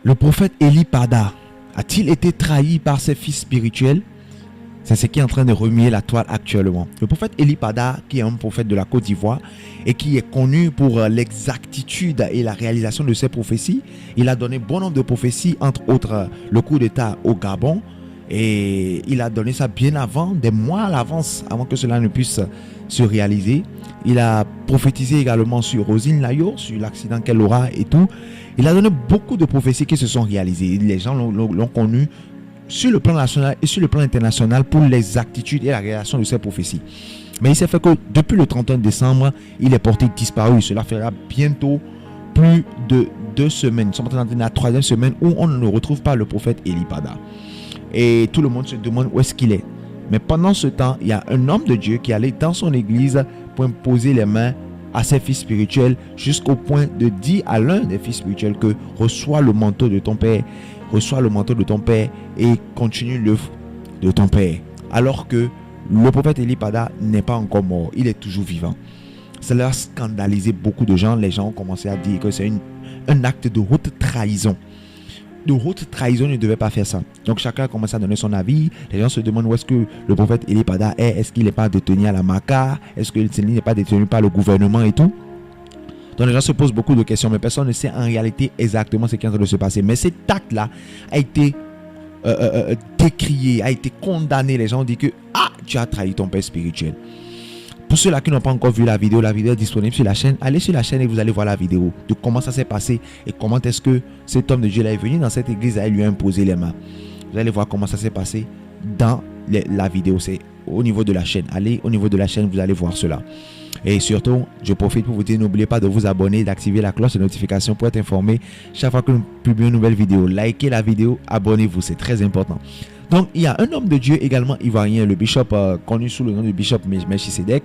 Le prophète Élie Pada a-t-il été trahi par ses fils spirituels? C'est ce qui est en train de remuer la toile actuellement. Le prophète Élie Pada, qui est un prophète de la Côte d'Ivoire et qui est connu pour l'exactitude et la réalisation de ses prophéties, il a donné bon nombre de prophéties, entre autres le coup d'État au Gabon, et il a donné ça bien avant, des mois à l'avance, avant que cela ne puisse se réaliser. Il a prophétisé également sur Roselyne Layo, sur l'accident qu'elle aura et tout. Il a donné beaucoup de prophéties qui se sont réalisées. Les gens l'ont connu sur le plan national et sur le plan international pour l'exactitude et la réalisation de ces prophéties. Mais il s'est fait que depuis le 31 décembre, il est porté disparu. Cela fera bientôt plus de 2 semaines. Nous sommes en train d'entrer dans la 3e semaine où on ne retrouve pas le prophète Élie Pada. Et tout le monde se demande où est-ce qu'il est. Mais pendant ce temps, il y a un homme de Dieu qui allait dans son église pour imposer les mains à ses fils spirituels, jusqu'au point de dire à l'un des fils spirituels que reçois le manteau de ton père, reçois le manteau de ton père et continue l'œuvre de ton père. Alors que le prophète Élie Pada n'est pas encore mort, il est toujours vivant. Cela a scandalisé beaucoup de gens. Les gens ont commencé à dire que c'est un acte de haute trahison. De haute trahison, ne devait pas faire ça. Donc chacun a commencé à donner son avis. Les gens se demandent où est-ce que le prophète Élie Pada est. Est-ce qu'il n'est pas détenu à la Maca? Est-ce qu'il n'est pas détenu par le gouvernement et tout? Donc les gens se posent beaucoup de questions, mais personne ne sait en réalité exactement ce qui est en train de se passer. Mais cet acte-là a été décrié, a été condamné. Les gens ont dit que tu as trahi ton père spirituel. Pour ceux-là qui n'ont pas encore vu la vidéo est disponible sur la chaîne. Allez sur la chaîne et vous allez voir la vidéo de comment ça s'est passé et comment est-ce que cet homme de Dieu là est venu dans cette église et lui a imposé les mains. Vous allez voir comment ça s'est passé dans la vidéo. C'est au niveau de la chaîne. Allez au niveau de la chaîne, vous allez voir cela. Et surtout, je profite pour vous dire, n'oubliez pas de vous abonner, d'activer la cloche de notification pour être informé chaque fois que nous publions une nouvelle vidéo. Likez la vidéo, abonnez-vous, c'est très important. Donc, il y a un homme de Dieu également ivoirien, le bishop connu sous le nom de bishop Melchisedec,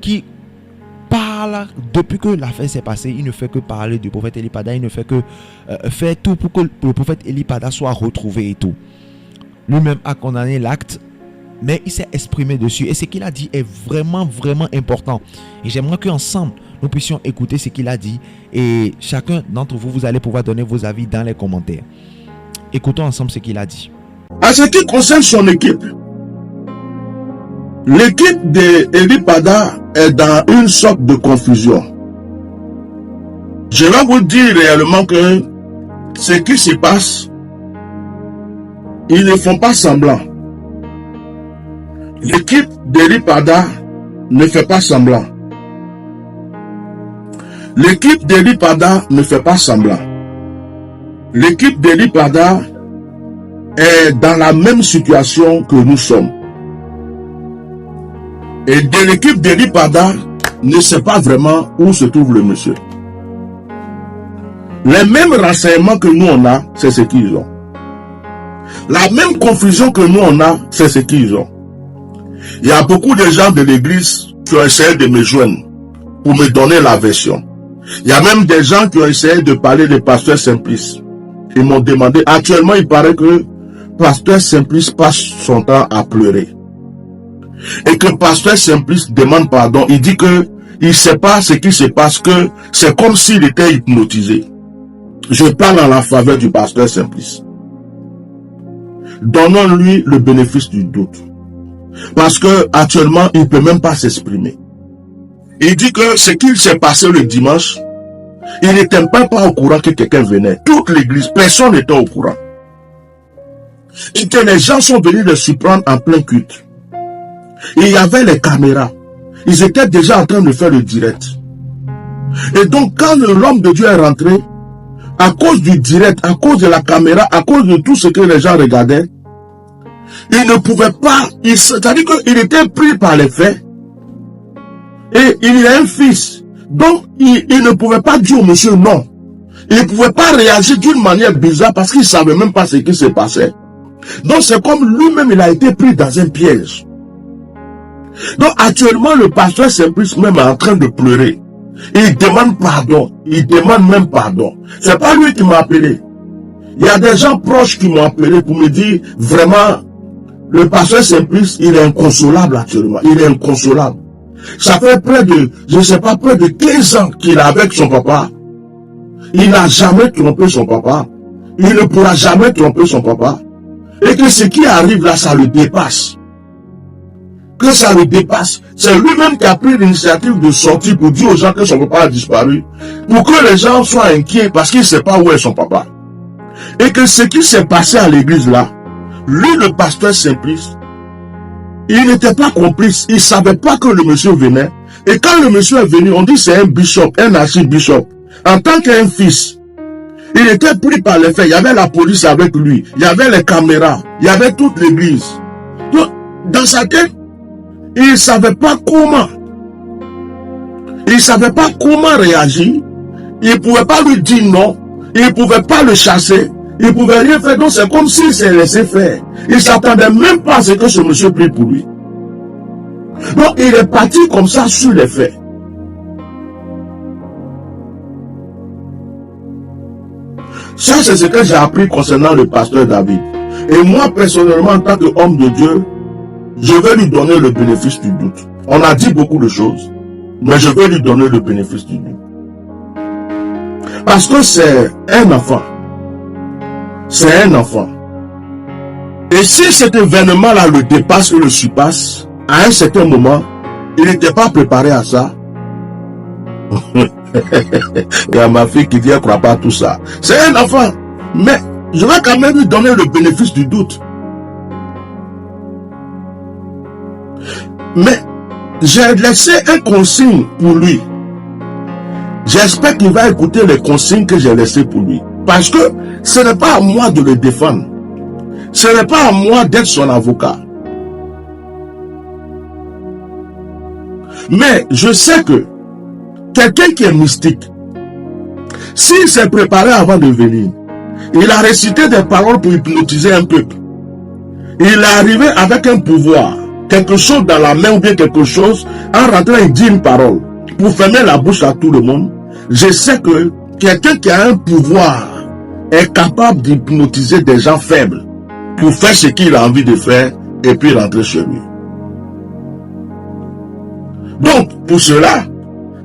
qui parle depuis que l'affaire s'est passée. Il ne fait que parler du prophète Élie Pada, il ne fait que faire tout pour que le prophète Élie Pada soit retrouvé et tout. Lui-même a condamné l'acte, mais il s'est exprimé dessus. Et ce qu'il a dit est vraiment, vraiment important. Et j'aimerais qu'ensemble, nous puissions écouter ce qu'il a dit. Et chacun d'entre vous, vous allez pouvoir donner vos avis dans les commentaires. Écoutons ensemble ce qu'il a dit. En ce qui concerne son équipe, l'équipe d'Élie Pada est dans une sorte de confusion. Je vais vous dire réellement que ce qui se passe, ils ne font pas semblant. L'équipe d'Élie Pada ne fait pas semblant. L'équipe d'Élie Pada ne fait pas semblant. L'équipe d'Élie Pada est dans la même situation que nous sommes. Et de l'équipe d'Élie Pada ne sait pas vraiment où se trouve le monsieur. Les mêmes renseignements que nous on a, c'est ce qu'ils ont. La même confusion que nous on a, c'est ce qu'ils ont. Il y a beaucoup de gens de l'église qui ont essayé de me joindre pour me donner la version. Il y a même des gens qui ont essayé de parler de Pasteur Simplice. Ils m'ont demandé, actuellement il paraît que Pasteur Simplice passe son temps à pleurer. Et que Pasteur Simplice demande pardon. Il dit que il ne sait pas ce qui se passe, que c'est comme s'il était hypnotisé. Je parle en la faveur du Pasteur Simplice. Donnons-lui le bénéfice du doute. Parce que actuellement, il ne peut même pas s'exprimer. Il dit que ce qu'il s'est passé le dimanche, il n'était pas au courant que quelqu'un venait. Toute l'église, personne n'était au courant. Et que les gens sont venus le surprendre en plein culte. Il y avait les caméras. Ils étaient déjà en train de faire le direct. Et donc, quand l'homme de Dieu est rentré, à cause du direct, à cause de la caméra, à cause de tout ce que les gens regardaient, il ne pouvait pas, c'est-à-dire qu'il était pris par les faits. Et il a un fils. Donc, il ne pouvait pas dire au monsieur non. Il ne pouvait pas réagir d'une manière bizarre parce qu'il ne savait même pas ce qui se passait. Donc, c'est comme lui-même, il a été pris dans un piège. Donc, actuellement, le pasteur Simplice même est en train de pleurer. Il demande pardon. Il demande même pardon. C'est pas lui qui m'a appelé. Il y a des gens proches qui m'ont appelé pour me dire, vraiment, le pasteur Simplice, il est inconsolable actuellement. Il est inconsolable. Ça fait près de, je ne sais pas, près de 15 ans qu'il est avec son papa. Il n'a jamais trompé son papa. il ne pourra jamais tromper son papa. Et que ce qui arrive là, ça le dépasse. Que ça le dépasse. C'est lui-même qui a pris l'initiative de sortir pour dire aux gens que son papa a disparu. Pour que les gens soient inquiets parce qu'il ne sait pas où est son papa. Et que ce qui s'est passé à l'église là, lui, le pasteur Simplice, il n'était pas complice. Il ne savait pas que le monsieur venait. Et quand le monsieur est venu, on dit c'est un bishop, un archibishop. En tant qu'un fils, il était pris par les faits. Il y avait la police avec lui. Il y avait les caméras. Il y avait toute l'église. Donc, dans sa tête, il ne savait pas comment. Il ne savait pas comment réagir. Il ne pouvait pas lui dire non. Il ne pouvait pas le chasser. Il ne pouvait rien faire. Donc c'est comme s'il s'est laissé faire. Il ne s'attendait même pas à ce que ce monsieur prie pour lui. Donc il est parti comme ça sur les faits. Ça, c'est ce que j'ai appris concernant le pasteur David. Et moi, personnellement, en tant qu'homme de Dieu, je vais lui donner le bénéfice du doute. On a dit beaucoup de choses, mais je vais lui donner le bénéfice du doute. Parce que c'est un enfant. C'est un enfant. Et si cet événement-là le dépasse ou le surpasse, à un certain moment, il n'était pas préparé à ça. Il y a ma fille qui dit qu'elle ne croit pas à tout ça. C'est un enfant. Mais je vais quand même lui donner le bénéfice du doute. Mais j'ai laissé un consigne pour lui. J'espère qu'il va écouter les consignes que j'ai laissées pour lui. Parce que ce n'est pas à moi de le défendre. Ce n'est pas à moi d'être son avocat. Mais je sais que quelqu'un qui est mystique, s'il s'est préparé avant de venir, il a récité des paroles pour hypnotiser un peuple. Il est arrivé avec un pouvoir, quelque chose dans la main ou bien quelque chose, en rentrant il dit une parole, pour fermer la bouche à tout le monde. Je sais que quelqu'un qui a un pouvoir est capable d'hypnotiser des gens faibles pour faire ce qu'il a envie de faire et puis rentrer chez lui. Donc, pour cela,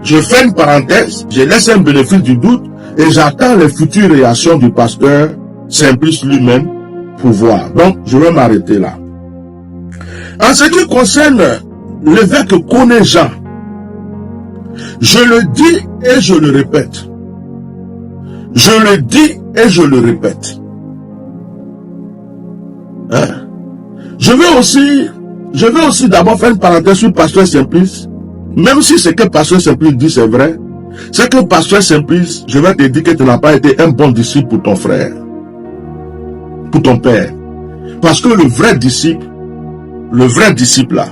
je fais une parenthèse, je laisse un bénéfice du doute et j'attends les futures réactions du pasteur Simplice lui-même pour voir. Donc, je vais m'arrêter là. En ce qui concerne l'évêque Koné Jean, je le dis et je le répète. Je le dis et je le répète. Hein? Je vais aussi d'abord faire une parenthèse sur pasteur Simplice. Même si ce que pasteur Simplice dit c'est vrai, c'est que pasteur Simplice, je vais te dire que tu n'as pas été un bon disciple pour ton frère, pour ton père. Parce que le vrai disciple là,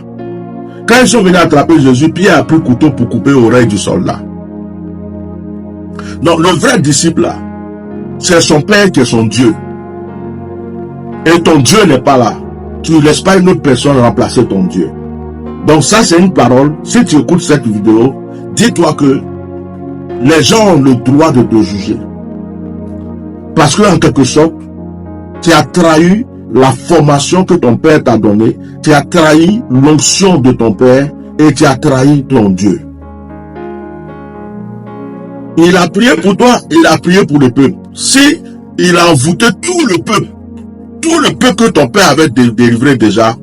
quand ils sont venus attraper Jésus, Pierre a pris le couteau pour couper l'oreille du soldat. Donc le vrai disciple là, c'est son père qui est son Dieu. Et ton Dieu n'est pas là. Tu ne laisses pas une autre personne remplacer ton Dieu. Donc ça c'est une parole. Si tu écoutes cette vidéo, dis-toi que les gens ont le droit de te juger. Parce que en quelque sorte, tu as trahi la formation que ton père t'a donnée, tu as trahi l'onction de ton père et tu as trahi ton Dieu. Il a prié pour toi, il a prié pour le peuple. Si il a envoûté tout le peuple que ton père avait délivré déjà,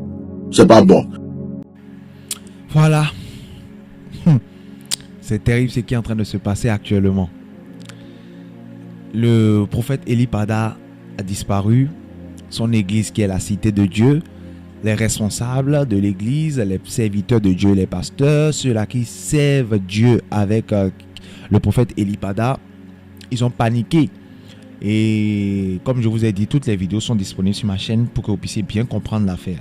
c'est pas bon. Voilà. C'est terrible ce qui est en train de se passer actuellement. Le prophète Eli Pada a disparu. Son église qui est la cité de Dieu, les responsables de l'église, les serviteurs de Dieu, les pasteurs, ceux-là qui servent Dieu avec le prophète Eli Pada, ils ont paniqué. Et comme je vous ai dit, toutes les vidéos sont disponibles sur ma chaîne pour que vous puissiez bien comprendre l'affaire.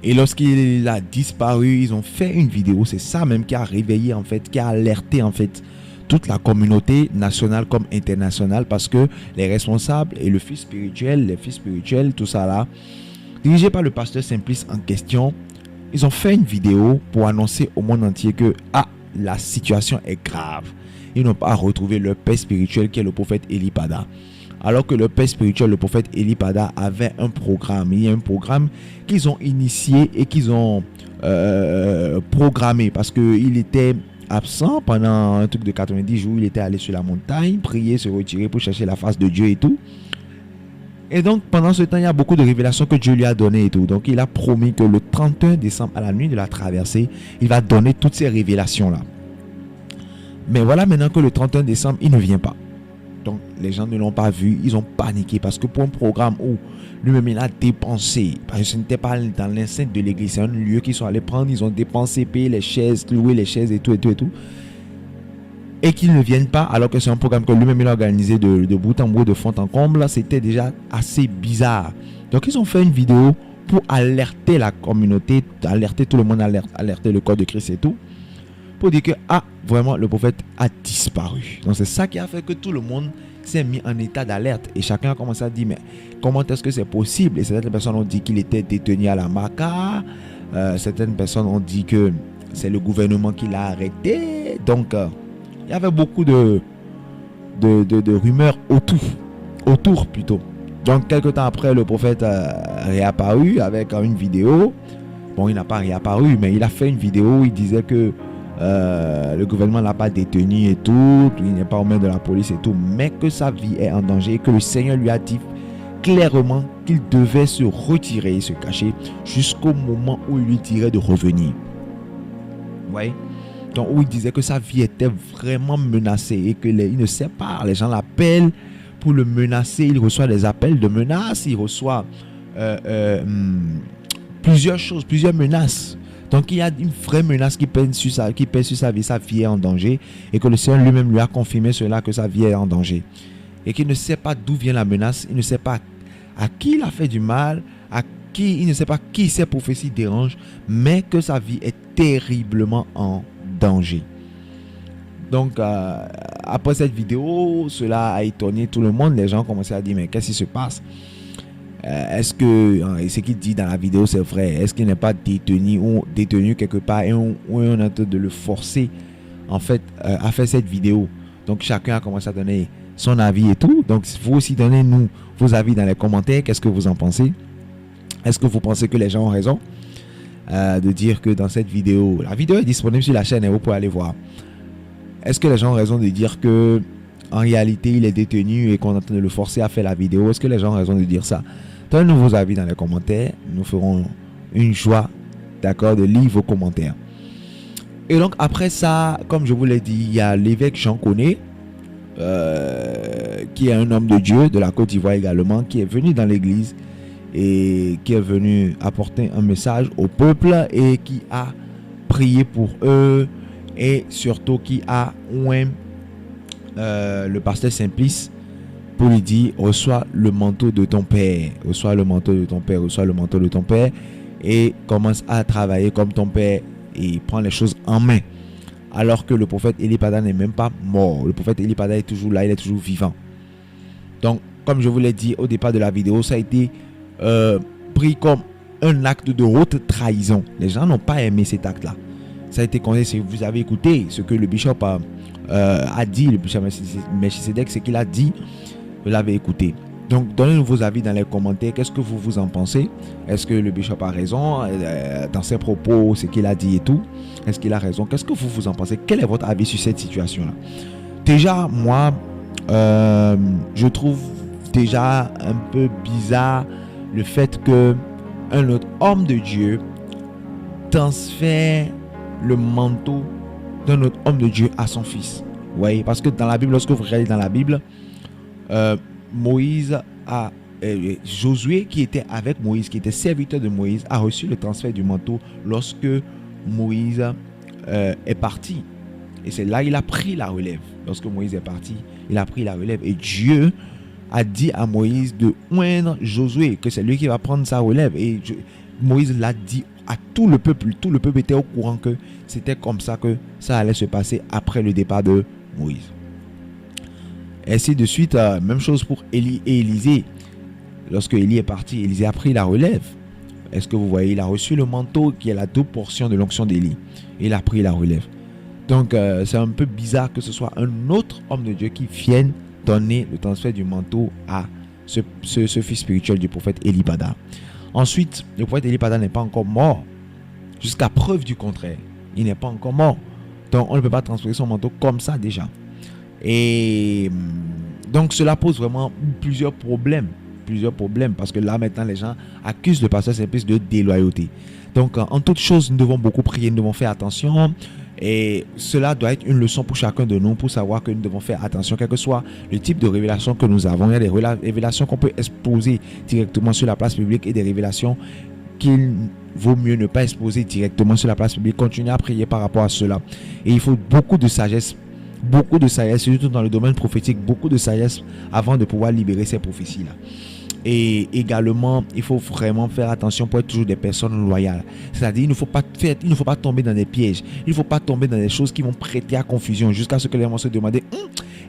Et lorsqu'il a disparu, ils ont fait une vidéo, c'est ça même qui a réveillé en fait, qui a alerté en fait toute la communauté nationale comme internationale, parce que les responsables et le fils spirituel, les fils spirituels, tout ça là, dirigé par le pasteur Simplice en question, ils ont fait une vidéo pour annoncer au monde entier que la situation est grave. Ils n'ont pas retrouvé leur père spirituel qui est le prophète Eli Pada. Alors que le père spirituel, le prophète Eli Pada, avait un programme. Il y a un programme qu'ils ont initié et qu'ils ont programmé parce qu'il était absent pendant un truc de 90 jours. Il était allé sur la montagne, prier, se retirer pour chercher la face de Dieu et tout. Et donc, pendant ce temps, il y a beaucoup de révélations que Dieu lui a données et tout. Donc, il a promis que le 31 décembre, à la nuit de la traversée, il va donner toutes ces révélations-là. Mais voilà maintenant que le 31 décembre, il ne vient pas. Donc, les gens ne l'ont pas vu, ils ont paniqué parce que pour un programme où lui-même il a dépensé, parce que ce n'était pas dans l'enceinte de l'église, c'est un lieu qu'ils sont allés prendre, ils ont dépensé, payé les chaises, loué les chaises et tout et tout et tout. Et qu'ils ne viennent pas, alors que c'est un programme que lui-même il a organisé de bout en bout, de fond en comble, c'était déjà assez bizarre. Donc, ils ont fait une vidéo pour alerter la communauté, alerter tout le monde, alerter le corps de Christ et tout, pour dire que, vraiment, le prophète a disparu. Donc, c'est ça qui a fait que tout le monde s'est mis en état d'alerte. Et chacun a commencé à dire, mais comment est-ce que c'est possible? Et certaines personnes ont dit qu'il était détenu à la Maca. Certaines personnes ont dit que c'est le gouvernement qui l'a arrêté. Donc, il y avait beaucoup de rumeurs autour plutôt. Donc, quelques temps après, le prophète a réapparu avec une vidéo. Bon, il n'a pas réapparu, mais il a fait une vidéo où il disait que le gouvernement ne l'a pas détenu et tout, il n'est pas aux mains de la police et tout, mais que sa vie est en danger et que le Seigneur lui a dit clairement qu'il devait se retirer et se cacher jusqu'au moment où il lui dirait de revenir. Ouais. Donc, où il disait que sa vie était vraiment menacée et que il ne sait pas, les gens l'appellent pour le menacer, il reçoit des appels de menaces, il reçoit plusieurs choses, plusieurs menaces. Donc il y a une vraie menace qui pèse sur sa vie est en danger, et que le Seigneur lui-même lui a confirmé cela, que sa vie est en danger. Et qu'il ne sait pas d'où vient la menace, il ne sait pas à qui il a fait du mal, il ne sait pas qui ces prophéties dérangent, mais que sa vie est terriblement en danger. Donc après cette vidéo, cela a étonné tout le monde. Les gens ont commencé à dire, mais qu'est-ce qui se passe? Est-ce que ce qu'il dit dans la vidéo c'est vrai? Est-ce qu'il n'est pas détenu quelque part et on est en train de le forcer en fait à faire cette vidéo? Donc chacun a commencé à donner son avis et tout. Donc vous aussi donnez-nous vos avis dans les commentaires. Qu'est-ce que vous en pensez? Est-ce que vous pensez que les gens ont raison de dire que dans cette vidéo, la vidéo est disponible sur la chaîne et vous pouvez aller voir. Est-ce que les gens ont raison de dire que en réalité il est détenu et qu'on est en train de le forcer à faire la vidéo? Est-ce que les gens ont raison de dire ça? Donnez-nous vos avis dans les commentaires. Nous ferons une joie, d'accord, de lire vos commentaires. Et donc après ça, comme je vous l'ai dit, il y a l'évêque Jean Koné, qui est un homme de Dieu de la Côte d'Ivoire également, qui est venu dans l'église et qui est venu apporter un message au peuple et qui a prié pour eux et surtout qui a oint le pasteur Simplice pour lui dire: reçois le manteau de ton père, reçois le manteau de ton père, reçois le manteau de ton père et commence à travailler comme ton père et prends les choses en main. Alors que le prophète Eli Pada n'est même pas mort. Le prophète Eli Pada est toujours là, il est toujours vivant. Donc, comme je vous l'ai dit au départ de la vidéo, ça a été pris comme un acte de haute trahison. Les gens n'ont pas aimé cet acte-là. Ça a été connu, si vous avez écouté ce que le bishop a dit, le bishop Melchisedec, ce qu'il a dit, vous l'avez écouté. Donc, donnez-nous vos avis dans les commentaires. Qu'est-ce que vous en pensez? Est-ce que le bishop a raison dans ses propos, ce qu'il a dit et tout? Est-ce qu'il a raison? Qu'est-ce que vous en pensez? Quel est votre avis sur cette situation-là? Déjà, moi, je trouve déjà un peu bizarre le fait que un autre homme de Dieu transfère le manteau d'un autre homme de Dieu à son fils. Vous voyez? Parce que dans la Bible, lorsque vous regardez dans la Bible, Josué qui était avec Moïse, qui était serviteur de Moïse, a reçu le transfert du manteau lorsque Moïse est parti. Et c'est là qu'il a pris la relève. Lorsque Moïse est parti, il a pris la relève. Et Dieu a dit à Moïse de oindre Josué, que c'est lui qui va prendre sa relève. Et Moïse l'a dit à tout le peuple. Tout le peuple était au courant que c'était comme ça que ça allait se passer après le départ de Moïse. Ainsi de suite, même chose pour Élie et Élisée. Lorsque Élie est parti, Élisée a pris la relève. Est-ce que vous voyez? Il a reçu le manteau qui est la double portion de l'onction d'Élie. Il a pris la relève. Donc, c'est un peu bizarre que ce soit un autre homme de Dieu qui vienne donner le transfert du manteau à ce fils spirituel du prophète Eli Pada. Ensuite, le prophète Eli Pada n'est pas encore mort. Jusqu'à preuve du contraire, il n'est pas encore mort. Donc, on ne peut pas transférer son manteau comme ça déjà. Et donc, cela pose vraiment plusieurs problèmes. Parce que là, maintenant, les gens accusent le pasteur Simplice de déloyauté. Donc, en toute chose, nous devons beaucoup prier, nous devons faire attention. Et cela doit être une leçon pour chacun de nous, pour savoir que nous devons faire attention, quel que soit le type de révélation que nous avons. Il y a des révélations qu'on peut exposer directement sur la place publique et des révélations qu'il vaut mieux ne pas exposer directement sur la place publique. Continuez à prier par rapport à cela. Et il faut beaucoup de sagesse, surtout dans le domaine prophétique, beaucoup de sagesse avant de pouvoir libérer ces prophéties-là. Et également, il faut vraiment faire attention pour être toujours des personnes loyales. C'est-à-dire, il ne faut pas tomber dans des pièges. Il ne faut pas tomber dans des choses qui vont prêter à confusion jusqu'à ce que les gens se demandent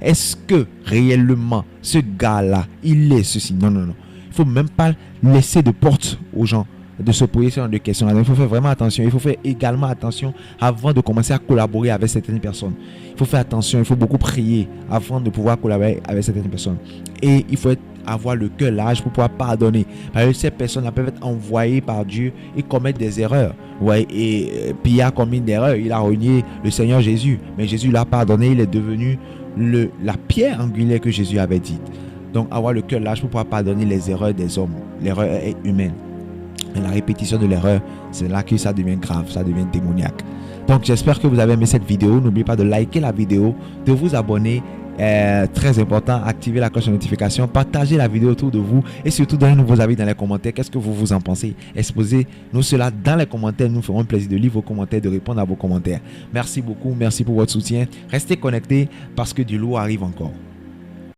est-ce que réellement ce gars-là, il est ceci? Non. Il ne faut même pas laisser de porte aux gens de se poser ce genre de questions. Il faut faire vraiment attention. Il faut faire également attention avant de commencer à collaborer avec certaines personnes. Il faut faire attention. Il faut beaucoup prier avant de pouvoir collaborer avec certaines personnes. Et il faut avoir le cœur large pour pouvoir pardonner. Parce que ces personnes peuvent être envoyées par Dieu et commettre des erreurs. Ouais, et Pierre a commis une erreur. Il a renié le Seigneur Jésus. Mais Jésus l'a pardonné. Il est devenu la pierre angulaire que Jésus avait dite. Donc, avoir le cœur large pour pouvoir pardonner les erreurs des hommes. L'erreur est humaine. Et la répétition de l'erreur, c'est là que ça devient grave, ça devient démoniaque. Donc, j'espère que vous avez aimé cette vidéo. N'oubliez pas de liker la vidéo, de vous abonner. Très important, activez la cloche de notification, partagez la vidéo autour de vous et surtout donnez-nous vos avis dans les commentaires. Qu'est-ce que vous en pensez? Exposez-nous cela dans les commentaires. Nous ferons un plaisir de lire vos commentaires, de répondre à vos commentaires. Merci beaucoup, merci pour votre soutien. Restez connectés parce que du lourd arrive encore.